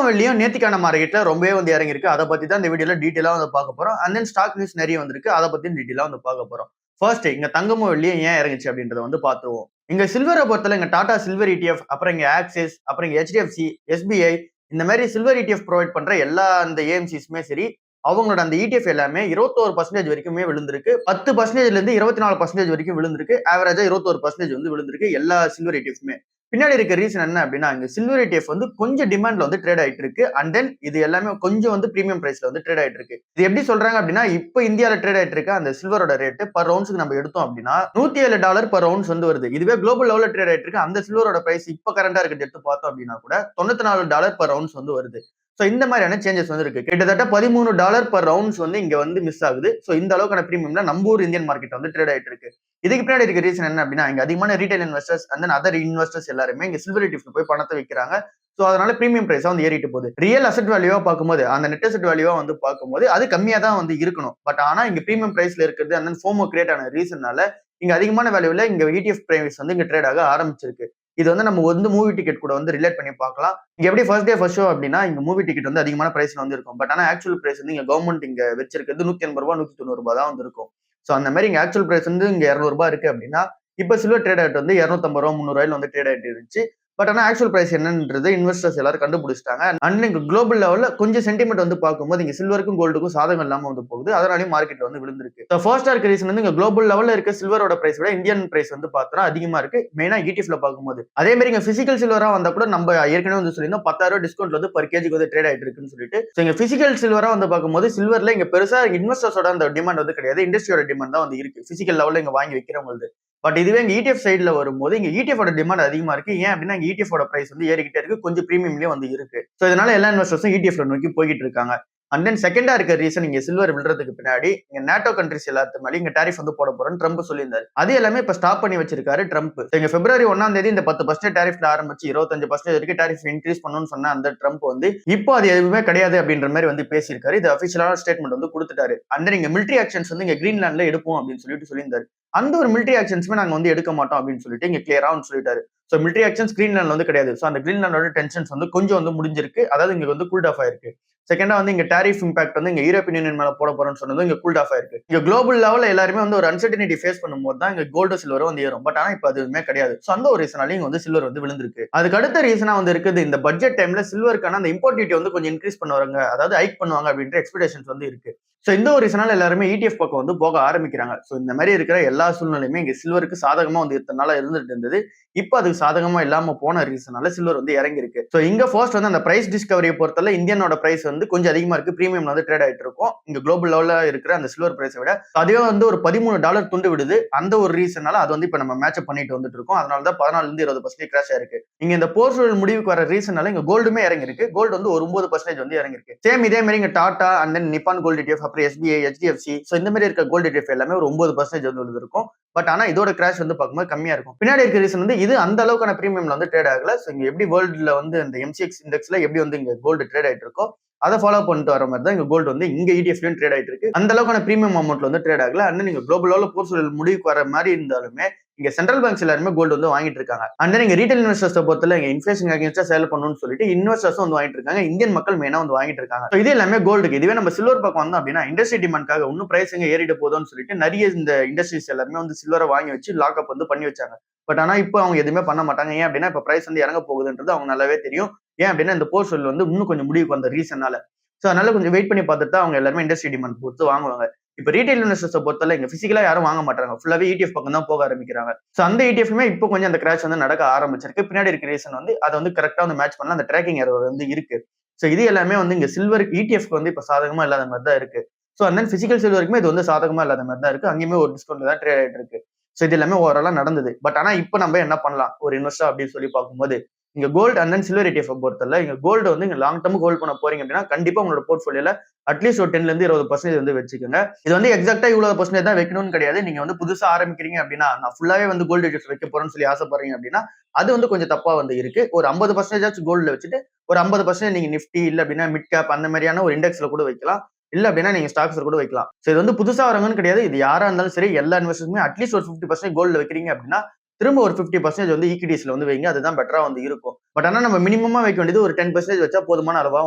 வெள்ளியும் நேத்திக்கான மார்க்கெட்ல ரொம்பவே வந்து இறங்கிருக்கு. அத பத்தி தான் இந்த வீடியோல டீடைலா வந்து பார்க்க போறோம். அண்ட் தென் ஸ்டாக் நியூஸ் நெறைய வந்திருக்கு. அத பத்தியும் டீடைலா வந்து பார்க்க போறோம். ஃபர்ஸ்ட் இங்க தங்கமும் வெள்ளியும் ஏன் இறங்குச்சு அப்படின்றத வந்து பார்த்துருவோம். இங்க சில்வர பொறுத்தவரை இங்க டாடா சில்வர் ETF, அப்புறம் இங்க ஆக்சிஸ், அப்புறம் இங்க HDFC, SBI இந்த மாதிரி சில்வர் ETF ப்ரொவைட் பண்ற எல்லா அந்த AMCஸ்மே சரி, அவங்களோட அந்த ETF எல்லாமே 21% வரைக்குமே விழுந்திருக்கு. 10%ல இருந்து 24% வரைக்கும் விழுந்திருக்கு. ஆவரேஜா 21% வந்து விழுந்திருக்கு எல்லா சில்வர் ETFமே. பின்னாடி இருக்க ரீசன் என்ன அப்படின்னா, இங்க சில்வர் ETF வந்து கொஞ்சம் டிமாண்ட்ல வந்து ட்ரேட் ஆயிட்டு இருக்கு. அண்ட் தென் இது எல்லாமே கொஞ்சம் வந்து பிரீமியம் பிரைஸ்ல வந்து ட்ரேட் ஆயிட்டு இருக்கு. இது எப்படி சொல்றாங்க அப்படின்னா, இப்ப இந்தியால ட்ரேட் ஆயிட்டு இருக்க அந்த சில்வரோட ரேட் பர் ரவுண்ட்ஸ்க்கு நம்ம எடுத்தோம் அப்படின்னா $107 பர் ரவுண்ட்ஸ் வந்து வருது. இதுவே குளோபல் லெவல்ல ட்ரேட் ஆயிட்டு இருக்கு அந்த சில்வரோட பிரைஸ் இப்ப கரண்டா இருக்கிறது எடுத்து பார்த்தோம் அப்படின்னா கூட $94 பர் ரவுண்ட்ஸ் வந்து வருது. சோ இந்த மாதிரியான சேஞ்சஸ் வந்து இருக்கு. கிட்டத்தட்ட $13 பர் ரவுண்ட்ஸ் வந்து இங்க வந்து மிஸ் ஆகுது. சோ இந்த அளவுக்கான பிரீமியம்ல நம்ம ஊர் இந்தியன் மார்க்கெட் வந்து ட்ரேட் ஆயிட்டு இருக்கு. இதுக்கு பின்னாடி இருக்க ரீசன் என்ன அப்படின்னா, இங்க அதிகமான retail investors and then other investors எல்லாருமே இங்க சில்வர் ETF போய் பணத்தை வைக்கிறாங்க. சோ அதனால பிரீமியம் பிரைஸா வந்து ஏறிட்டு போகுது. ரியல் அசெட் வேல்யூவா பார்க்கும்போது அந்த நெட் அசெட் வேல்யூவா வந்து பார்க்கும்போது அது கம்மியா தான் வந்து இருக்கணும். பட் ஆனா இங்க பிரீமியம் பிரைஸ்ல இருக்கிறது அண்ட் தென் ஃபோமோ கிரியேட் ஆன ரீசன்னால இங்க அதிகமான வேல்யூல இங்க ETF பிரைஸ் வந்து இங்க ட்ரேட் ஆக ஆரம்பிச்சிருக்கு. இது வந்து நம்ம வந்து மூவி டிக்கெட் கூட வந்து ரிலேட் பண்ணி பார்க்கலாம். இங்க எப்படி ஃபர்ஸ்ட் டே ஃபர்ஸ்ட் ஷோ அப்படின்னா இங்க மூவி டிக்கெட் வந்து அதிகமான பிரைஸ்ல வந்து இருக்கும். பட் ஆனா ஆக்சுவல் பிரைஸ் வந்து இங்க கவர்மெண்ட் இங்க வச்சிருக்கிறது ₹180 ₹190 தான் வந்து இருக்கும். சோ அந்த மாதிரி இங்க ஆக்சுவல் பிரைஸ் வந்து இங்க ₹200 இருக்கு அப்படின்னா இப்ப சில்வர் ட்ரேட் ஆயிட்டு வந்து ₹250 ₹300 வந்து ட்ரேட் ஆயிட்டு இருந்துச்சு. பட் ஆனா ஆக்சுவல் பிரைஸ் என்னன்றது இன்வெஸ்டர்ஸ் எல்லாரும் கண்டுபிடிச்சிட்டாங்க. அண்ட் இங்க குளோபல் லெவல்ல கொஞ்சம் சென்டிமெண்ட் வந்து பார்க்கும்போது இங்க சில்வருக்கும் கோல்டுக்கும் சாதகம் இல்லாம வந்து போகுது. அதனாலயும் மார்க்கெட் வந்து விழுந்திருக்கு. ஃபர்ஸ்ட் இருக்க ரீசன் வந்து இங்க குளோபல் லெவல்ல இருக்க சில்வரோட பிரைஸ் விட இந்தியன் பிரைஸ் வந்து பார்த்தோம்னா அதிகமா இருக்கு. மெயினா ETFல பார்க்கும்போது. அதே மாதிரி இங்க பிசிக்கல் சில்வரா வந்தா கூட நம்ம ஏற்கனவே வந்து சொல்லியிருந்தோம் ₹10,000 டிஸ்கவுண்ட்ல வந்து பர் கேஜிக்கு வந்து ட்ரேட் ஆயிட்டு இருக்குன்னு சொல்லிட்டு. சோ இங்க பிசிக்கல் சில்வரா வந்து பார்க்கும்போது சில்வர்ல இங்க பெருசா இன்வெஸ்டர்ஸோட அந்த டிமாண்ட் வந்து கிடையாது. இண்டஸ்ட்ரியோட டிமாண்ட் தான் வந்து இருக்கு. பிசிக்கல் லெவல்ல இங்க வாங்கி வைக்கிறவங்களுக்கு. பட் இதுவே இங்க ETF சைடுல வரும்போது இங்க ETF டிமாண்ட் அதிகமா இருக்கு. ஏன் அப்படின்னா இங்க ETF பிரைஸ் வந்து ஏறிக்கிட்டே இருக்கு. கொஞ்சம் பிரீமியம்லயும் வந்து இருக்கு. சோ இதனால எல்லா இன்வெஸ்டர்ஸும் ETF நோக்கி போய்கிட்டு இருக்காங்க. அண்ட் தென் செகண்டா இருக்க ரீசன் இங்க சில்வர் விழுறதுக்கு பின்னாடி இங்க NATO கண்ட்ரிஸ் எல்லாத்து மேலயும் இங்க டாரிஃப் வந்து போட போறோம்னு ட்ரம்ப் சொல்லியிருந்தாரு. அது எல்லாமே இப்ப ஸ்டாப் பண்ணி வச்சிருக்காரு ட்ரம்ப். இங்க பிப்ரவரி 1ஆம் தேதி இந்த 10% டாரிஃப்ல ஆரம்பிச்சு 25% வரைக்கும் டாரிஃப் இன்க்ரீஸ் பண்ணணும்னு சொன்ன அந்த ட்ரம்ப் வந்து இப்போ அது எதுவுமே கிடையாது அப்படின்ற மாதிரி வந்து பேசியிருக்காரு. இது அபிஷியலான ஸ்டேட்மெண்ட் வந்து கொடுத்துட்டாரு. அண்ட் தென் இங்க மிலிட்டரி ஆக்ஷன்ஸ் வந்து இங்க கிரீன்லாண்ட்ல எடுப்போம் அப்படின்னு சொல்லியிருந்தாரு. அந்த ஒரு மிலிட்டரி ஆக்ஷன்ஸ்மே நாங்க வந்து எடுக்க மாட்டோம் அப்படின்னு சொல்லிட்டு இங்க கிளியரா வந்து சொல்லிட்டாரு. சோ மிலிட்டரி ஆக்ஷன்ஸ் கிரீன்லாண்ட்ல வந்து கிடையாது. சோ அந்த கிரீன்லாண்டோட டென்ஷன்ஸ் வந்து கொஞ்சம் வந்து முடிஞ்சிருக்கு. அதாவது இங்க வந்து கூல் ஆஃப் ஆயிருக்கு. செகண்டா வந்து இங்க டாரிஃப் இம்பாக்ட் வந்து இங்க யூரோப்பியன் யூனியன் மேல போட போறோம்னு சொன்னது இங்க கூல் ஆஃப் ஆயிருக்கு. இங்க குளோபல் லெவல்ல எல்லாருமே வந்து ஒரு அன்சர்டனிட்டி ஃபேஸ் பண்ணும்போது தான் இங்க கோல்டு சில்வரும் வந்து ஏறும். பட் ஆனா இப்ப அதுவுமே கிடையாது. சோ அந்த ஒரு ரீசனால இங்க வந்து சில்வர் வந்து விழுந்திருக்கு. அதுக்கு அடுத்த ரீசனா வந்து இருக்குது இந்த பட்ஜெட் டைம்ல சில்வருக்கான அந்த இம்போர்ட் டியூட்டி வந்து கொஞ்சம் இன்க்ரீஸ் பண்ணுவாங்க. அதாவது ஹைக் பண்ணுவாங்க அப்படின்ற எக்ஸ்பெக்டேஷன்ஸ் வந்து இருக்கு. சோ இந்த ஒரு ரீசனால எல்லாருமே ETF பக்கம் வந்து போக ஆரம்பிக்கிறாங்க. சோ இந்த மாதிரி இருக்கிற எல்லா சூழ்நிலையுமே இங்க சில்வருக்கு சாதகமா வந்து இத்தனை நாளா இருந்துட்டு இருந்தது. இப்ப அதுக்கு சாதகமா இல்லாம போன ரீசனால சில்வர் வந்து இறங்கி இருக்கு. சோ இங்க ஃபர்ஸ்ட் வந்து அந்த பிரைஸ் டிஸ்கவரியை பொறுத்தவரை இந்தியனோட பிரைஸ் வந்து கொஞ்சம் அதிகமா இருக்கு. பிரீமியம் வந்து ட்ரேட் ஆயிட்டு இருக்கும். இங்க குளோபல் லெவல்ல இருக்கிற அந்த சில்வர் பிரைஸை விட அதுவே வந்து ஒரு $13 துண்டு விடுது. அந்த ஒரு ரீசனால அது வந்து இப்ப நம்ம மேட்ச் அப் பண்ணிட்டு வந்துட்டு இருக்கோம். அதனால தான் 14 இருந்து 20% கிராஷ் ஆயிருக்கு. இங்க இந்த போர் சூழல் முடிவுக்கு வர ரீசனால இங்க கோல்டுமே இறங்கி இருக்கு. கோல்டு வந்து ஒரு 9% வந்து இறங்கி இருக்கு. சேம் இதே மாதிரி இங்க Tata and then Nippon gold ETF அப்புறம் SBI, HDFC சோ இந்த மாதிரி இருக்க கோல்டு ETF எல்லாமே ஒரு 9% வந்து இருக்கும். பட் ஆனா இதோட கிராஷ் வந்து பார்க்கும்போது கம்மியா இருக்கும். பின்னாடி இருக்க ரீசன் வந்து இது அந்த அளவுக்கான பிரீமியம்ல வந்து ட்ரேட் ஆகல. சோ இங்க எப்படி வேர்ல்ட்ல வந்து இந்த MCX இண்டெக்ஸ்ல எப்படி வந்து இங்க கோல்டு ட்ரேட் ஆயிட்டு இருக்கோ அதை ஃபாலோ பண்ணிட்டு வர மாதிரி தான் இங்க கோல்டு வந்து இங்க ETFலயும் ட்ரேட் ஆயிட்டு இருக்கு. அந்த அளவுக்கான பிரீமியம் அமௌண்ட்ல வந்து ட்ரேட் ஆகல. அண்ட் நீங்க குளோபல் லெவல்ல போர் சூழல் முடிவுக்கு வர மாதிரி இருந்தாலுமே இங்க சென்ட்ரல் பேங்க்ஸ் எல்லாருமே கோல்டு வந்து வாங்கிட்டு இருக்காங்க. அண்ட் நீங்க ரீட்டைல் இன்வெஸ்டர்ஸ் பொறுத்தல இங்க இன்ஃபிளேஷன் அகைன்ஸ்டா சேல் பண்ணணும்னு சொல்லிட்டு இன்வெஸ்டர்ஸ் வந்து வாங்கிட்டு இருக்காங்க. இந்தியன் மக்கள் மெயினா வந்து வாங்கிட்டு இருக்காங்க. இது எல்லாமே கோல்டுக்கு. இதுவே நம்ம சில்வர் பக்கம் வந்தோம் அப்படின்னா இண்டஸ்ட்ரி டிமாண்ட்காக இன்னும் பிரைஸ் எங்க ஏறிட்டு போதும்னு சொல்லிட்டு நிறைய இந்த இண்டஸ்ட்ரீஸ் எல்லாருமே வந்து சில்வரை வாங்கி வச்சு லாக்அப் வந்து பண்ணி வச்சாங்க. பட் ஆனா இப்போ அவங்க எதுவுமே பண்ண மாட்டாங்க. ஏன் அப்படின்னா இப்ப பிரைஸ் வந்து இறங்க போகுதுன்றது அவங்க நல்லாவே தெரியும். ஏன் அப்படின்னா இந்த போர் சூழல் வந்து இன்னும் கொஞ்சம் முடிவுக்கு வந்த ரீசனால. சோ அதனால கொஞ்சம் வெயிட் பண்ணி பார்த்துட்டு அவங்க எல்லாருமே இண்டஸ்ட்ரி டிமாண்ட் பொறுத்து வாங்குவாங்க. இப்ப ரீட்டைல் இன்வெஸ்டர்ஸ் பொறுத்தவரை இங்க பிசிக்கலா யாரும் வாங்க மாட்டாங்க. ஃபுல்லாவே ETF பக்கம் தான் போக ஆரம்பிக்கிறாங்க. சோ அந்த ETFமே இப்போ கொஞ்சம் அந்த கிராஷ் வந்து நடக்க ஆரம்பிச்சிருக்கு. பின்னாடி இருக்க ரீசன் வந்து அதை வந்து கரெக்டா வந்து மேட்ச் பண்ணலாம். அந்த ட்ராக்கிங் எரர் வந்து இருக்கு. சோ இது எல்லாமே வந்து இங்க சில்வர் ETFக்கு வந்து இப்ப சாதகமா இல்லாத மாதிரி தான் இருக்கு. சோ அந்த பிசிக்கல் சில்வருக்குமே இது வந்து சாதகமா இல்லாத மாதிரி தான் இருக்கு. அங்கேயுமே ஒரு டிஸ்கவுண்ட்ல தான் ட்ரேட் ஆயிட்டு இருக்கு. சோ இது எல்லாமே ஓவராலா நடந்தது. பட் ஆனா இப்ப நம்ம என்ன பண்ணலாம் ஒரு இன்வெஸ்டர் அப்படின்னு சொல்லி பார்க்கும்போது இங்க gold and then silver ETF பொறுத்தல இங்க கோல்டு வந்து இங்க லாங் டர்ம் ஹோல்ட் பண்ண போறீங்க அப்படின்னா கண்டிப்பா உங்களோட போர்ட்ஃபோலியோல அட்லீஸ்ட் ஒரு 10ல இருந்து 20% வந்து வச்சுக்கோங்க. இது வந்து எக்ஸாக்டா இவ்வளவு % தான் வைக்கணும்னு கிடையாது. நீங்க வந்து புதுசா ஆரம்பிக்கிறீங்க அப்படின்னா நான் ஃபுல்லாவே வந்து கோல்டு ETF வைக்க போறேன்னு சொல்லி ஆசைப்படுறீங்க அப்படின்னா அது வந்து கொஞ்சம் தப்பா வந்து இருக்கு. ஒரு 50% கோல்டுல வச்சுட்டு ஒரு 50% நீங்க நிஃப்டி இல்ல அப்படின்னா மிட் கேப் அந்த மாதிரியான ஒரு இண்டெக்ஸ்ல கூட வைக்கலாம். இல்ல அப்படின்னா நீங்க ஸ்டாக்ஸ்ல கூட வைக்கலாம். சோ இது வந்து புதுசா வரவங்கன்னு கிடையாது. இது யாரா இருந்தாலும் சரி எல்லா இன்வெஸ்டர்ஸுமே அட்லீஸ்ட் ஒரு 50% கோல்டுல வைக்கிறீங்க அப்படின்னா திரும்ப ஒரு 50% வந்து ஈக்விட்டிஸ்ல வந்து வைங்க. அதுதான் பெட்டரா வந்து இருக்கும். பட் ஆனா நம்ம மினிமமா வைக்க வேண்டியது ஒரு 10% வச்சா போதுமான அளவா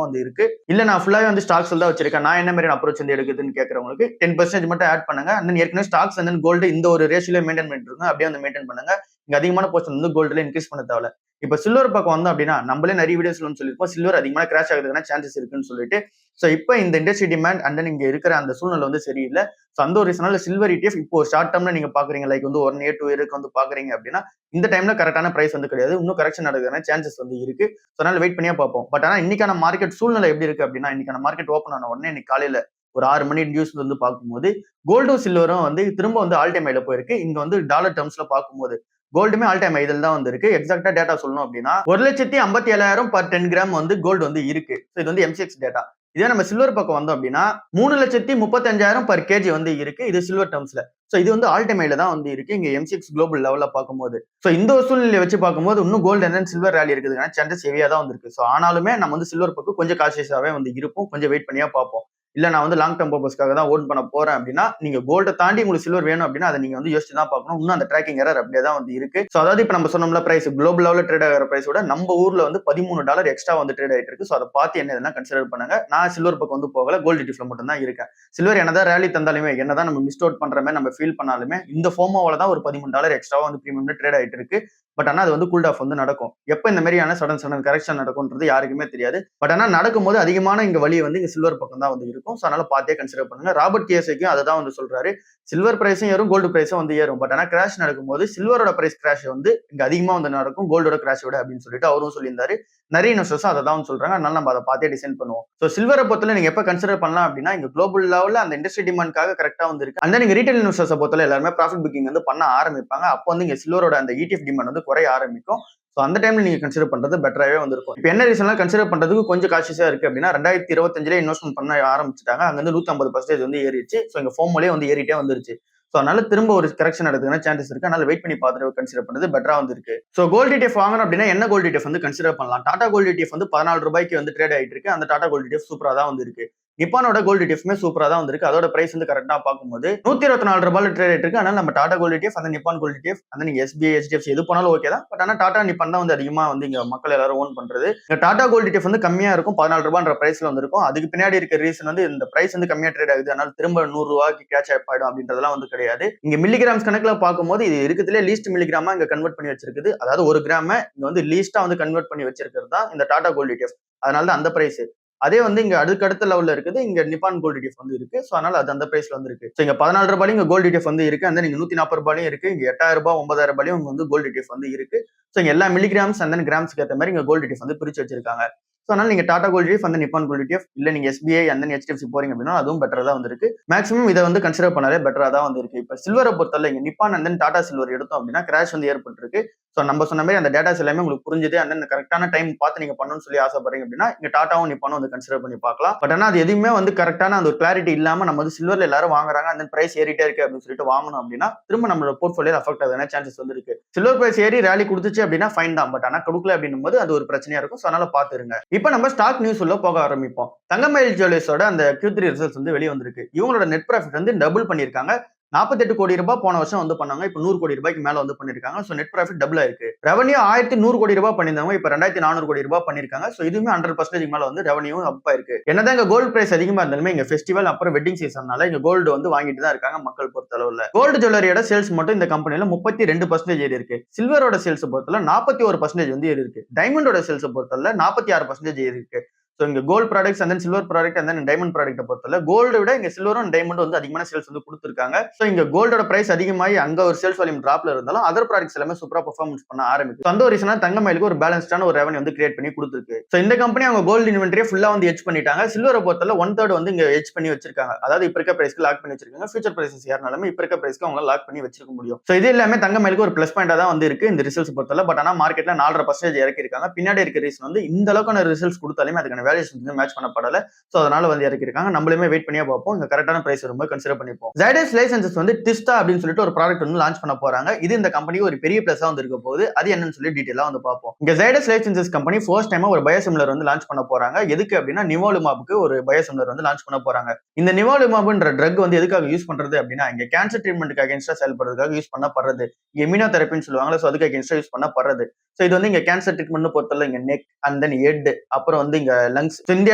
வந்து இருக்கு. இல்ல நான் ஃபுல்லாவே வந்து ஸ்டாக்ஸ்ல தான் வச்சிருக்கேன். நான் என்ன மாதிரியான அப்ரோச் வந்து எடுக்குதுன்னு கேட்கறவங்களுக்கு 10% மட்டும் ஆட் பண்ணுங்க. அண்ட் தென் ஏற்கனவே ஸ்டாக்ஸ் அண்ட் தென் கோல்டு இந்த ஒரு ரேஷியோல மெயின்டைன் பண்ணிட்டு இருங்க. அப்படியே வந்து மெயின்டைன் பண்ணுங்க. இங்க அதிகமான போர்ஷன் வந்து கோல்டுல இன்க்ரீஸ் பண்ண தேவையில்ல. இப்ப சில்வர் பக்கம் வந்தோம் அப்படின்னா நம்மளே நிறைய வீடியோஸ்ல வந்து சொல்லியிருப்போம். சில்வர் அதிகமான கிராஷ் ஆகுறதுக்கான சான்சஸ் இருக்குன்னு சொல்லிட்டு. சோ இப்ப இந்த இண்டஸ்ட்ரி டிமாண்ட் அண்ட் தென் இங்க இருக்கிற அந்த சூழ்நிலை வந்து சரியில்லை. சோ அந்த ஒரு ரீசனால சில்வர் இடிஎஃப் இப்போ ஷார்ட் டேர்ம்ல நீங்க பாக்குறீங்க லைக் வந்து 1 இயர் 2 இயருக்கு வந்து பாக்குறீங்க அப்படின்னா இந்த டைம்ல கரெக்டான பிரைஸ் வந்து கிடையாது. இன்னும் கரெக்ஷன் நடக்கிறதுக்கான சான்சஸ் வந்து இருக்கு. சோ அதனால வெயிட் பண்ணியா பார்ப்போம். பட் ஆனா இன்னைக்கான மார்க்கெட் சூழ்நிலை எப்படி இருக்கு அப்படின்னா இன்னைக்கான மார்க்கெட் ஓப்பன் ஆன உடனே இன்னைக்கு காலையில ஒரு 6 மணி நியூஸ் வந்து பார்க்கும்போது கோல்டும் சில்வரும் வந்து திரும்ப வந்து ஆல் டைம் ஹைல போயிருக்கு. இங்க வந்து டாலர் டேர்ம்ஸ்ல பார்க்கும்போது கோல்டுமே ஆல் டைம் ஹைல தான் வந்து இருக்கு. எக்ஸாக்ட்டா டேட்டா சொல்லணும் அப்படின்னா 1,57,000 பர் 10 கிராம் வந்து கோல்டு வந்து இருக்கு. சோ இது வந்து எம்சிஎக்ஸ் டேட்டா. இதே நம்ம சில்வர் பக்கம் வந்தோம் அப்படின்னா 3,35,000 பர் கேஜி வந்து இருக்கு. இது சில்வர் டேர்ம்ஸ்ல. சோ இது வந்து ஆல் டைம் ஹைல தான் வந்து இருக்கு. இங்க எம்சிஎக்ஸ் குளோபல் லெவல்ல பார்க்கும்போது. சோ இந்த ஒரு சூழ்நிலையை வச்சு பார்க்கும்போது இன்னும் கோல்டு அண்ட் சில்வர் ரேலி இருக்குதுன்னா சான்சஸ் ஹெவியா தான் வந்திருக்கு. சோ ஆனாலுமே நம்ம வந்து சில்வர் பக்கம் கொஞ்சம் கான்ஷியஸாவே வந்து இருப்போம். கொஞ்சம் வெயிட் பண்ணியா பார்ப்போம். இல்ல நான் வந்து லாங் டர்ம் பர்பஸ்க்காக தான் ஓன் பண்ண போறேன் அப்படின்னா நீங்க கோல்ட தாண்டி உங்களுக்கு சில்வர் வேணும் அப்படின்னா அதை நீங்க வந்து யோசிச்சு தான் பார்க்கணும். இன்னும் அந்த ட்ராக்கிங் எரர் அப்படியே தான் வந்து இருக்கு. சோ அதாவது இப்ப நம்ம சொன்னோம்ல பிரைஸ் குளோபல் லெவல்ல ட்ரேட் ஆகிற பிரைஸோட நம்ம ஊர்ல வந்து $13 எக்ஸ்ட்ரா வந்து ட்ரேட் ஆயிட்டு இருக்கு. சோ அதை பார்த்து என்ன எதுனா கன்சிடர் பண்ணுங்க. நான் சில்வர் பக்கம் வந்து போகல, கோல்டு டிஃப்ல மட்டும் தான் இருக்கேன். சில்வர் என்னதான் ரேலி தந்தாலுமே என்னதான் நம்ம மிஸ் அவுட் பண்ற மாதிரி நம்ம ஃபீல் பண்ணாலுமே இந்த ஃபோமோவால தான் ஒரு $13 எக்ஸ்ட்ரா வந்து பிரீமியம்ல ட்ரேட் ஆயிட்டு இருக்கு. பட் ஆனா அது வந்து கூல் ஆஃப் வந்து நடக்கும். எப்ப இந்த மாதிரியான சடன் கரெக்ஷன் நடக்கும்ன்றது யாருக்குமே தெரியாது. பட் ஆனா நடக்கும்போது அதிகமான இங்க வழி வந்து இங்க சில்வர் பக்கம் தான் வந்து இருக்கும். சோ அதனால பார்த்தே கன்சிடர் பண்ணுங்க. ராபர்ட் கியோசாகியும் அதை தான் வந்து சொல்றாரு. சில்வர் பிரைஸும் ஏறும், கோல்டு பிரைஸும் வந்து ஏறும். பட் ஆனா கிராஷ் நடக்கும்போது சில்வரோட பிரைஸ் கிராஷ் வந்து இங்க அதிகமா வந்து நடக்கும் கோல்டோட கிராஷ் விட அப்படின்னு சொல்லிட்டு அவரும் சொல்லியிருந்தாரு. நிறைய இன்வெஸ்டர்ஸும் அதை தான் சொல்றாங்க. அதனால நம்ம அதை பார்த்தே டிசைன் பண்ணுவோம். சோ சில்வரை பொறுத்தல நீங்க எப்ப கன்சிடர் பண்ணலாம் அப்படின்னா இங்க குளோபல் லெவல்ல அந்த இண்டஸ்ட்ரி டிமாண்ட்காக கரெக்டா வந்து இருக்கு. அந்த நீங்க ரீட்டைல் இன்வெஸ்டர்ஸ் பொறுத்தல எல்லாருமே ப்ராஃபிட் புக்கிங் வந்து பண்ண ஆரம்பிப்பாங்க. அப்போ வந்து இங்க சில்வரோட அந்த ETF டிமாண்ட் வந்து குறைய ஆரம்பிக்கும். சோ அந்த டைம்ல நீங்க கன்சிடர் பண்றது பெட்டராவே வந்திருக்கும். இப்போ என்ன ரீசன்லாம் கன்சிடர் பண்றதுக்கு கொஞ்சம் கான்ஷியஸா இருக்கு அப்படின்னா 2025 இன்வெஸ்ட்மெண்ட் பண்ண ஆரம்பிச்சிட்டாங்க. அங்க இருந்து 150% வந்து ஏறிடுச்சு. சோ இங்க ஃபோமோலயே வந்து ஏறிட்டே வந்துருச்சு. சோ அதனால திரும்ப ஒரு கரெக்ஷன் நடக்குதுன்னா சான்சஸ் இருக்கு. அதனால வெயிட் பண்ணி பார்த்துட்டு கன்சிடர் பண்றது பெட்டரா வந்து இருக்கு. சோ கோல்டு ETF வாங்கணும் அப்படின்னா என்ன கோல்டு ETF வந்து கன்சிடர் பண்ணலாம். டாடா கோல்டு ETF வந்து ₹14 வந்து ட்ரேட் ஆயிட்டு இருக்கு. அந்த டாடா கோல்டு ETF சூப்பரா தான் வந்து இருக்கு. நிப்பானோட கோல்டு ETFமே சூப்பரா தான் வந்திருக்கு. அதோட பிரைஸ் வந்து கரெக்டா பார்க்கும்போது ₹124 ட்ரேட் ஆயிட்டு இருக்கு. அதனால நம்ம டாடா கோல்டு ETF அந்த நிப்பான் கோல்டு ETF அந்த நீங்க SBI HDFC எது போனாலும் ஓகே தான். பட் ஆனா டாடா நிப்பான் தான் வந்து அதிகமா வந்து இங்க மக்கள் எல்லாரும் ஓன் பண்றது. இந்த டாடா கோல்டு ETF வந்து கம்மியா இருக்கும். ₹14 பிரைஸ்ல வந்திருக்கும். அதுக்கு பின்னாடி இருக்க ரீசன் வந்து இந்த பிரைஸ் வந்து கம்மியா ட்ரேட் ஆகுது. அதனால திரும்ப ₹100 கேட்ச் அப் ஆயிடும் அப்படின்றதெல்லாம் வந்து கிடையாது. இங்க மில்லிகிராம்ஸ் கணக்குல பார்க்கும்போது இது இருக்கிறதுலே லீஸ்ட் மில்லிகிராமா இங்க கன்வெர்ட் பண்ணி வச்சிருக்குது. அதாவது ஒரு கிராம இங்க வந்து லீஸ்டா வந்து கன்வெர்ட் பண்ணி வச்சிருக்கிறது தான் இந்த டாடா கோல்டு ETF. அதனால தான் அந்த பிரைஸ். அதே வந்து இங்க அடுத்த லெவல்ல இருக்குது. இங்க நிப்பான் கோல்டு ETF வந்து இருக்கு. சோ அதனால அது அந்த பிரைஸ்ல வந்து இருக்கு. சோ இங்க ₹14 இங்க கோல்டு ETF வந்து இருக்கு. அந்த நீங்க ₹140 இருக்கு. இங்க ₹8,000 ₹9,000 இங்க வந்து கோல்டு ETF வந்து இருக்கு. சோ இங்க எல்லா மில்லிகிராம்ஸ் அண்ட் தென் கிராம்ஸ்க்கு ஏத்த மாதிரி இங்க கோல்டு ETF வந்து பிரிச்சு வச்சிருக்காங்க. சோ அதனால நீங்க டாடா கோல்டு ETF அந்த நிப்பான் கோல்டு ETF இல்ல நீங்க SBI அண்ட் தென் HDFC போறீங்க அப்படின்னா அதுவும் பெட்டரா தான் வந்திருக்கு. மேக்ஸிமம் இதை வந்து கன்சிடர் பண்ணாலே பெட்டரா தான் வந்து இருக்கு. இப்ப சில்வரை பொறுத்தவரை இங்க நிப்பான் அண்ட் தென் டாடா சில்வர் எடுத்தோம் அப்படின்னா கிராஷ் வந்து ஏற்பட்டிருக்கு. சோ நம்ம சொன்ன மாதிரி அந்த டேட்டாஸ் எல்லாமே உங்களுக்கு புரிஞ்சுது அண்ட் தென் கரெக்டான டைம் பார்த்து நீங்க பண்ணணும்னு சொல்லி ஆசைப்படுறீங்க அப்படின்னா இங்க டாட்டாவும் நிப்பானும் வந்து கன்சிடர் பண்ணி பார்க்கலாம். பட் ஆனா அது எதுவுமே வந்து கரெக்டான அந்த ஒரு கிளாரிட்டி இல்லாம நம்ம வந்து சில்வர்ல எல்லாரும் வாங்குறாங்க அந்த பிரைஸ் ஏறிட்டே இருக்கு அப்படின்னு சொல்லிட்டு வாங்கணும் அப்படின்னா திரும்ப நம்மளோட போர்ட்ஃபோலியோ அஃபெக்ட் ஆகுதுன்னா சான்சஸ் வந்து இருக்கு. சில்வர் பிரைஸ் ஏறி ரேலி கொடுத்துச்சு அப்படின்னா ஃபைன் தான். பட் ஆனா கொடுக்கல அப்படின்னும் போது அது ஒரு பிரச்சனையா இருக்கும். சோ அதனால பாத்துருங்க. இப்ப நம்ம ஸ்டாக் நியூஸ் உள்ள போக ஆரம்பிப்போம். தங்கமயில் ஜுவல்லர்ஸோட அந்த Q3 ரிசல்ட்ஸ் வந்து வெளியே வந்திருக்கு. இவங்களோட நெட் ப்ராஃபிட் வந்து டபுள் பண்ணிருக்காங்க. ₹48 கோடி போன வருஷம் வந்து பண்ணாங்க. இப்ப ₹100 கோடி மேல வந்து பண்ணிருக்காங்க. சோ நெட் ப்ராஃபிட் டபுள் ஆயிருக்கு. ரெவன்யூ ₹1,100 கோடி பண்ணிருந்தாங்க. இப்ப ₹2,400 கோடி பண்ணிருக்காங்க. சோ இதுவுமே 100% மேல வந்து ரெவன்யூ அப் ஆயிருக்கு. என்னதான் இங்க கோல்டு பிரைஸ் அதிகமா இருந்தாலுமே இங்க ஃபெஸ்டிவல் அப்புறம் வெட்டிங் சீசன்னால இங்க கோல்டு வந்து வாங்கிட்டு தான் இருக்காங்க மக்கள் பொறுத்த அளவுல. கோல்டு ஜுவல்லரியோட சேல்ஸ் மட்டும் இந்த கம்பெனில 32% ஏறி இருக்கு. சில்வரோட சேல்ஸ் பொறுத்தல 41% வந்து ஏறி இருக்கு. டைமண்டோட சேல்ஸ் பொறுத்தல 46% ஏறி இருக்கு. சோ இங்க gold products and then silver product and then diamond product பொறுத்தல கோல்டு விட இங்க சில்வரும் டைமண்டும் வந்து அதிகமான சேல்ஸ் வந்து கொடுத்துருக்காங்க. சோ இங்க கோல்டோட பிரைஸ் அதிகமாகி அங்க ஒரு சேல்ஸ் வால்யூம் டிராப்ல இருந்தாலும் அதர் ப்ராடக்ட்ஸ் எல்லாமே சூப்பரா பெர்ஃபார்மன்ஸ் பண்ண ஆரம்பிக்கும். அந்த ஒரு ரீசனா தங்கமயிலுக்கு ஒரு பேலன்ஸ்டான ஒரு ரெவன்யூ வந்து கிரியேட் பண்ணி கொடுத்துருக்கு. சோ இந்த கம்பெனி அவங்க கோல்டு இன்வென்டரியை ஃபுல்லா வந்து ஹெட்ஜ் பண்ணிட்டாங்க. சில்வரை பொறுத்தல 1/3 வந்து இங்க ஹெட்ஜ் பண்ணி வச்சிருக்காங்க. அதாவது இப்ப இருக்க பிரைஸ்க்கு லாக் பண்ணி வச்சிருக்காங்க. ஃபியூச்சர் பிரைசஸ் ஏறினாலுமே இப்ப இருக்க பிரைஸ்க்கு அவங்க லாக் பண்ணி வச்சிருக்க முடியும். சோ இது எல்லாமே தங்கமயிலுக்கு ஒரு பிளஸ் பாயிண்டா தான் வந்து இருக்கு இந்த ரிசல்ட்ஸ் பொறுத்தல. பட் ஆனா மார்க்கெட்ல 4.5% இறக்கி இருக்காங்க. பின்னாடி இருக்க ரீசன் வந்து இந்த அளவுக்கான ரிசல்ட்ஸ் கொடுத்தாலுமே அதுக்கான வேல்யூஷன் வந்து மேட்ச் பண்ணப்படல. சோ அதனால வந்து இறக்கிருக்காங்க. நம்மளுமே வெயிட் பண்ணியே பார்ப்போம். இங்க கரெக்டான பிரைஸ் வரும்போது கன்சிடர் பண்ணிப்போம். Zydus லைசன்சஸ் வந்து டிஸ்டா அப்படின்னு சொல்லிட்டு ஒரு ப்ராடக்ட் வந்து லான்ச் பண்ண போறாங்க. இது இந்த கம்பெனிக்கு ஒரு பெரிய பிளஸா வந்து இருக்க போகுது. அது என்னன்னு சொல்லி டீடைலா வந்து பார்ப்போம். இங்க Zydus லைசன்சஸ் கம்பெனி ஃபர்ஸ்ட் டைமா ஒரு பயோசிமிலர் வந்து லான்ச் பண்ண போறாங்க. எதுக்கு அப்படின்னா நிவோலுமாப்க்கு ஒரு பயோசிமிலர் வந்து லான்ச் பண்ண போறாங்க. இந்த நிவோலுமாப்ன்ற ட்ரக் வந்து எதுக்காக யூஸ் பண்றது அப்படின்னா இங்க கேன்சர் ட்ரீட்மெண்ட்க்கு அகைன்ஸ்டா செயல்படுறதுக்காக யூஸ் பண்ணப்படுறது. இம்யூனோதெரபின்னு சொல்லுவாங்கல்ல, சோ அதுக்கு அகைன்ஸ்டா யூஸ் பண்ணப்படுறது. சோ இது வந்து இங்க கேன்சர் ட்ரீட்மெண்ட் பொறுத்தவரை இங்க நெக் அண்ட் தென் ஹெட் அப்புறம் வந்து இங்க லங்ஸ் இந்த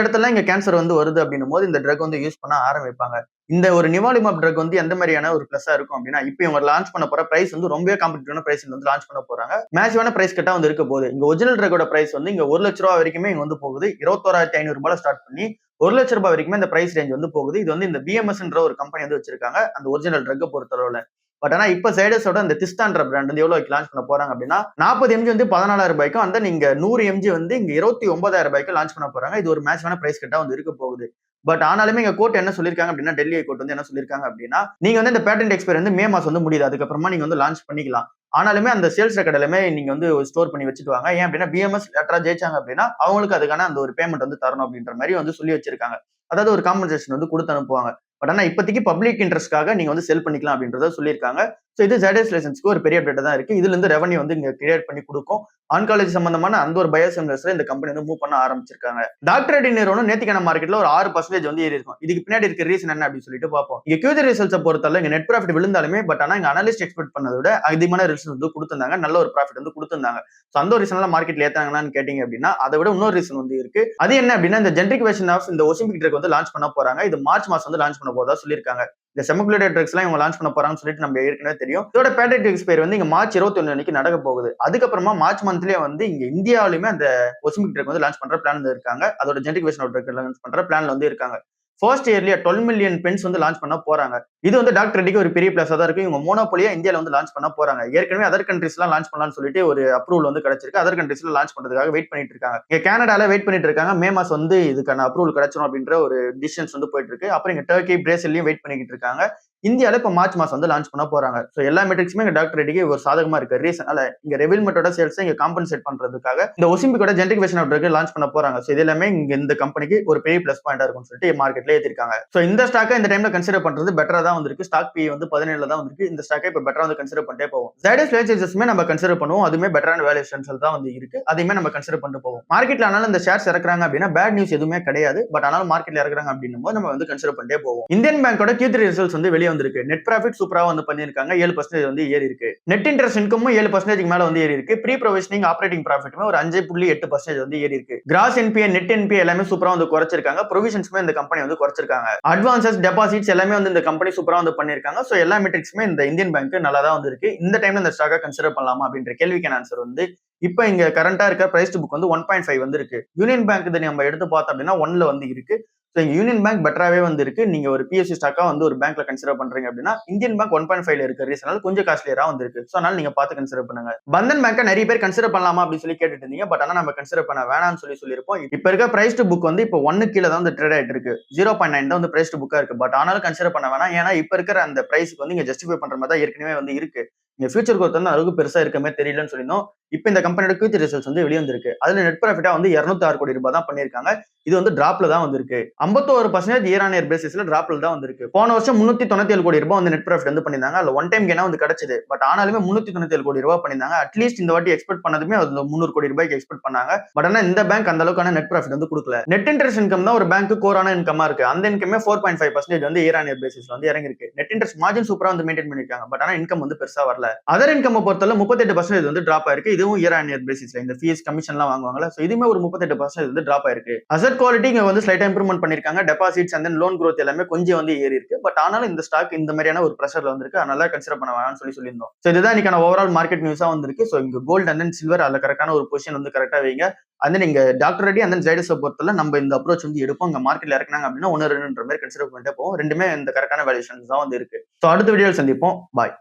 இடத்துல இங்க கேன்சர் வந்து வருது அப்படின்னும் போது இந்த ட்ரக் வந்து யூஸ் பண்ண ஆரம்பிப்பாங்க. இந்த ஒரு நிவாலிமாப் ட்ரக் வந்து எந்த மாதிரியான ஒரு பிளஸா இருக்கும் அப்படின்னா இப்போ இவங்க லான்ச் பண்ண போற பிரைஸ் வந்து ரொம்ப காம்படிட்டிவான பிரைஸ் வந்து லான்ச் பண்ண போறாங்க. மேசிவான பிரைஸ் கட்டா வந்து இருக்க போகுது. இங்க ஒரிஜினல் ட்ரக்கோட பிரைஸ் வந்து இங்க 1 லட்ச ரூபாய் வரைக்குமே இங்க வந்து போகுது. 21,500 ரூபாய் ஸ்டார்ட் பண்ணி 1 லட்ச ரூபாய் வரைக்குமே இந்த பிரைஸ் ரேஞ்ச் வந்து போகுது. இது வந்து இந்த பிஎம்எஸ்ன்ற ஒரு கம்பெனி வந்து வச்சிருக்காங்க அந்த ஒரிஜினல் ட்ரக்கை பொறுத்தளவுல. பட் ஆனா இப்ப Zydusஓட இந்த திஸ்டான்ற பிராண்ட் வந்து எவ்வளவு லான்ச் பண்ண போறாங்க அப்படின்னா 40 mg வந்து 14,000 ரூபாய்க்கும் அந்த நீங்க 100 mg வந்து இங்க 29,000 ரூபாய்க்கு லான்ச் பண்ண போறாங்க. இது ஒரு மேட்சான பிரைஸ் கட்டா வந்து இருக்க போகுது. பட் ஆனாலுமே இங்க கோர்ட் என்ன சொல்லிருக்காங்க அப்படின்னா டெல்லி கோர்ட் வந்து என்ன சொல்லிருக்காங்க அப்படின்னா நீங்க வந்து இந்த பேட்டன்ட் எக்ஸ்பைரி வந்து மே மாசம் வந்து முடியுது. அதுக்கப்புறமா நீங்க வந்து லான்ச் பண்ணிக்கலாம். ஆனாலுமே அந்த சேல்ஸ் ரெக்கார்ட் எல்லாமே நீங்க வந்து ஸ்டோர் பண்ணி வச்சுட்டு வாங்க. ஏன் அப்படின்னா பிஎம்எஸ் லேட்டரா ஜெயிச்சாங்க அப்படின்னா அவங்களுக்கு அதுக்கான அந்த ஒரு பேமெண்ட் வந்து தரணும் அப்படின்ற மாதிரி வந்து சொல்லி வச்சிருக்காங்க. அதாவது ஒரு காம்பன்சேஷன் வந்து கொடுத்து அனுப்புவாங்க. பட் ஆனா இப்போதைக்கு பப்ளிக் இன்ட்ரெஸ்ட்காக நீங்க வந்து செல் பண்ணிக்கலாம் அப்படின்றத சொல்லியிருக்காங்க. சோ இது Zydus லைசன்ஸ்க்கு ஒரு பெரிய அப்டேட் தான் இருக்கு. இதுல இருந்து ரெவன்யூ வந்து இங்க கிரியேட் பண்ணி கொடுக்கும். ஆன்காலஜி சம்பந்தமான அந்த ஒரு பயோசிமிலர்ஸ்ல இந்த கம்பெனி வந்து மூவ் பண்ண ஆரம்பிச்சிருக்காங்க. டாக்டர் ரெட்டி நிறுவனம் நேத்திக்கான மார்க்கெட்ல ஒரு 6% வந்து ஏறி இருக்கும். இதுக்கு பின்னாடி இருக்க ரீசன் என்ன அப்படின்னு சொல்லிட்டு பார்ப்போம். இங்க Q3 ரிசல்ட்ஸ் பொறுத்தவரை இங்க நெட் ப்ராஃபிட் விழுந்தாலுமே பட் ஆனா இங்க அனலிஸ்ட் எக்ஸ்பெக்ட் பண்ணதை விட அதிகமான ரிசல்ட் வந்து கொடுத்திருந்தாங்க. நல்ல ஒரு ப்ராஃபிட் வந்து கொடுத்திருந்தாங்க. சோ அந்த ஒரு ரீசனால மார்க்கெட்ல ஏத்தாங்கன்னு கேட்டீங்க அப்படின்னா அதை விட இன்னொரு ரீசன் வந்து இருக்கு. அது என்ன அப்படின்னா இந்த ஜெனரிக் வெர்ஷன் ஆஃப் இந்த ஒசிம்பிக் ட்ரக் வந்து லான்ச் பண்ண போறாங்க. இது மார்ச் மாசம் வந்து லான்ச் பண்ண போறதா சொல்லியிருக்காங்க. இந்த செமகுலேட்டட் ட்ரக்ஸ் எல்லாம் இவங்க லான்ச் பண்ண போறாங்கன்னு சொல்லிட்டு நம்ம ஏற்கனவே தெரியும். இதோட பேட்டன்ட் எக்ஸ்பைரி வந்து இங்க மார்ச் 21 அன்னைக்கு நடக்க போகுது. அதுக்கப்புறமா மார்ச் மந்த்லயே வந்து இங்க இந்தியாவிலுமே அந்த ஒசிம்பிக் ட்ரக் வந்து லான்ச் பண்ற பிளான் இருக்காங்க. அதோட generic version of drug launch பண்ற பிளான்ல வந்து இருக்காங்க. ஃபர்ஸ்ட் இயர்லயே 12 மில்லியன் பென்ஸ் வந்து லான்ச் பண்ண போறாங்க. இது வந்து டாக்டர் ரெட்டிக்கு ஒரு பெரிய பிளஸா தான் இருக்கு. இவங்க மோனோபோலியா இந்தியால வந்து லான்ச் பண்ண போறாங்க. ஏற்கனவே அதர் கண்ட்ரீஸ்லாம் லான்ச் பண்ணலாம்னு சொல்லிட்டு ஒரு அப்ரூவல் வந்து கிடைச்சிருக்கு. அதர் கண்ட்ரீஸ்ல லான்ச் பண்றதுக்காக வெயிட் பண்ணிட்டு இருக்காங்க. இங்க கனடால வெயிட் பண்ணிட்டு இருக்காங்க. மே மாசம் வந்து இதுக்கான அப்ரூவல் கிடைச்சிரும் அப்படின்ற ஒரு டிசிஷன்ஸ் வந்து போயிட்டு இருக்கு. அப்புறம் இங்க டர்க்கி பிரேசில்லயும் வெயிட் பண்ணிட்டு இருக்காங்க. இந்தியால இப்ப மார்ச் மாசம் வந்து லான்ச் பண்ண போறாங்க. சோ எல்லா மெட்ரிக்ஸுமே இங்க டாக்டர் ரெட்டிக்கு ஒரு சாதகமா இருக்கு. ரீசனால இங்க ரெவில்மெட்டோட சேல்ஸ் இங்க காம்பன்சேட் பண்றதுக்காக இந்த ஒசிம்பிக்கோட generic version of drug launch பண்ண போறாங்க. சோ இது எல்லாமே இங்க இந்த கம்பெனிக்கு ஒரு பெரிய பிளஸ் பாயிண்டா இருக்கும்னு சொல்லிட்டு மார்க்கெட்ல ஏத்திருக்காங்க. சோ இந்த ஸ்டாக்கை இந்த டைம்ல கன்சிடர் பண்றது பெட்டரா தான் வந்திருக்கு. ஸ்டாக் பி வந்து 17ல தான் வந்திருக்கு. இந்த ஸ்டாக்கை இப்ப பெட்டரா வந்து கன்சிடர் பண்ணிட்டே போவோம். Zydus லைசன்சஸ்மே நம்ம கன்சிடர் பண்ணுவோம். அதுமே பெட்டரான வேல்யூஷன்ஸ் தான் வந்து இருக்கு. அதையுமே நம்ம கன்சிடர் பண்ணிட்டு போவோம். மார்க்கெட்ல ஆனாலும் இந்த ஷேர்ஸ் இறக்குறாங்க அப்படின்னா பேட் நியூஸ் எதுவுமே கிடையாது. பட் ஆனாலும் மார்க்கெட்ல இறக்குறாங்க அப்படின்னும் போது நம்ம வந்து கன்சிடர் பண்ணிட்டே போவோம். இந்தியன் பேங்கோட Q3 ரிசல்ட்ஸ் வந்து வெளியே வந்திருக்கு. நெட் ப்ராஃபிட் சூப்பரா வந்து பண்ணிருக்காங்க. 7% வந்து ஏறி இருக்கு. நெட் இன்ட்ரெஸ்ட் இன்கமும் 7% மேல வந்து ஏறி இருக்கு. ப்ரீ ப்ரொவிஷனிங் ஆப்பரேட்டிங் ப்ராஃபிட்டுமே ஒரு 5.8% வந்து ஏறி இருக்கு. கிராஸ் என்பிஏ நெட் என்பிஏ எல்லாமே சூப்பரா வந்து குறைச்சிருக்காங்க. ப்ரொவிஷன்ஸ்மே இந்த கம்பெனி வந்து குறைச்சிருக்காங்க. அட்வான்சஸ் டெபாசிட்ஸ் எல்லாமே வந்து இந்த கம்பெனி சூப்பரா வந்து பண்ணிருக்காங்க. சோ எல்லா மெட்ரிக்ஸுமே இந்த இந்தியன் பேங்க் நல்லா தான் வந்து இருக்கு. இந்த டைம்ல இந்த ஸ்டாக்கை கன்சிடர் பண்ணலாமா அப்படின்ற கேள்விக்கான ஆன்சர் வந்து இப்ப இங்க கரண்டா இருக்க பிரைஸ் டு புக் வந்து 1.5 வந்து இருக்கு. யூனியன் பேங்க் இதை நம்ம எடுத்து பார்த்தோம் அப்படின்னா 1ல வந்து இருக்கு. சோ இங்க யூனியன் பேங்க் பெட்டராவே வந்து இருக்கு. நீங்க ஒரு பிஎஸ்சி ஸ்டாக்கா வந்து ஒரு பேங்க்ல கன்சிடர் பண்றீங்க அப்படின்னா இந்தியன் பேங்க் 1.5ல இருக்கு. ரீசனால கொஞ்சம் காஸ்ட்லியரா வந்து இருக்கு. சோ அதனால நீங்க பார்த்து கன்சிடர் பண்ணுங்க. பந்தன் பேங்கை நிறைய பேர் கன்சிடர் பண்ணலாமா அப்படின்னு சொல்லி கேட்டுட்டு இருந்தீங்க. பட் ஆனா நம்ம கன்சிடர் பண்ண வேணாம்னு சொல்லியிருப்போம். இப்ப இருக்க பிரைஸ் டு புக் வந்து இப்போ 1 கீழ தான் வந்து ட்ரேட் ஆயிட்டு இருக்கு. 0.9 தான் வந்து பிரைஸ் டு புக்கா இருக்கு. பட் ஆனாலும் கன்சிடர் பண்ண வேணாம். ஏன்னா இப்ப இருக்கிற அந்த பிரைஸ்க்கு வந்து இங்க ஜஸ்டிஃபை பண்ற மாதிரி தான் ஏற்கனவே வந்து இருக்கு. இங்க ஃபியூச்சர் growth வந்து அளவுக்கு பெருசா இருக்கமே தெரியலன்னு சொல்லியிருந்தோம். இப்ப இந்த கம்பெனியோட Q3 ரிசல்ட்ஸ் வந்து வெளிய வந்திருக்கு. அதுல நெட் ப்ராஃபிட்டா வந்து 206 கோடி ரூபாய் தான் பண்ணிருக்காங்க. இது வந்து டிராப்ல தான் வந்திருக்கு. 51% இயர் ஆன் இயர் பேசிஸ்ல டிராப்ல தான் வந்திருக்கு. போன வருஷம் 397 கோடி ரூபாய் வந்து நெட் ப்ராஃபிட் வந்து பண்ணிருந்தாங்க. அதுல ஒன் டைம் கெயினா வந்து கிடைச்சது. பட் ஆனாலுமே 397 கோடி ரூபாய் பண்ணிருந்தாங்க. அட்லீஸ்ட் இந்த வாட்டி எக்ஸ்பெக்ட் பண்ணதுமே அது 300 கோடி ரூபாய்க்கு எக்ஸ்பெக்ட் பண்ணாங்க. பட் ஆனா இந்த பேங்க் அந்த அளவுக்கான நெட் ப்ராஃபிட் வந்து கொடுக்கல. நெட் இன்ட்ரெஸ்ட் இன்கம் தான் ஒரு பேங்க் கோரான இன்கமா இருக்கு. அந்த இன்கமே 4.5% வந்து இயர் ஆன் இயர் பேசிஸ்ல வந்து இறங்கி இருக்கு. நெட் இன்ட்ரெஸ்ட் மார்ஜின் சூப்பரா வந்து மெயின்டைன் பண்ணிருக்காங்க. பட் ஆனா இன்கம் வந்து பெருசா வரல. அதர் இன்கம் பொறுத்தவரை 38% வந்து டிராப் ஆயிருக்கு. இதுவும் இயர் ஆன் இயர் பேசிஸ்ல இந்த ஃபீஸ் கமிஷன் எல்லாம் வாங்குவாங்கல்ல, சோ இதுமே ஒரு 38% வந்து டிராப் ஆயிருக்கு. அசெட் குவாலிட்டி இங்க வந்து ஸ்லைட்டா இம்ப்ரூவ்மெண்ட் பண்ணிருக்காங்க. Deposits and then loan growth எல்லாமே கொஞ்சம் வந்து ஏறி இருக்கு. பட் ஆனாலும் இந்த ஸ்டாக் இந்த மாதிரியான ஒரு பிரஷர்ல வந்திருக்கு. அதனால கன்சிடர் பண்ண வேணாம்னு சொல்லியிருந்தோம். சோ இதுதான் இன்னைக்கான ஓவரால் மார்க்கெட் நியூஸா வந்திருக்கு. சோ இங்க கோல்ட் அண்ட் தென் சில்வர் அதுல கரெக்டான ஒரு பொசிஷன் வந்து கரெக்டா வைங்க. அந்த நீங்க டாக்டர் ரெட்டி அந்த Zydus பொறுத்தல நம்ம இந்த அப்ரோச் வந்து எடுப்போம். இங்க மார்க்கெட்ல இறக்குனாங்க அப்படின்னா 1 2 மாதிரி கன்சிடர் பண்ணிட்டே போவோம். ரெண்டுமே இந்த கரெக்டான வேல்யூஷன்ஸ் தான் வந்து இருக்கு. சோ அடுத்த வீடியோல சந்திப்போம். பாய்.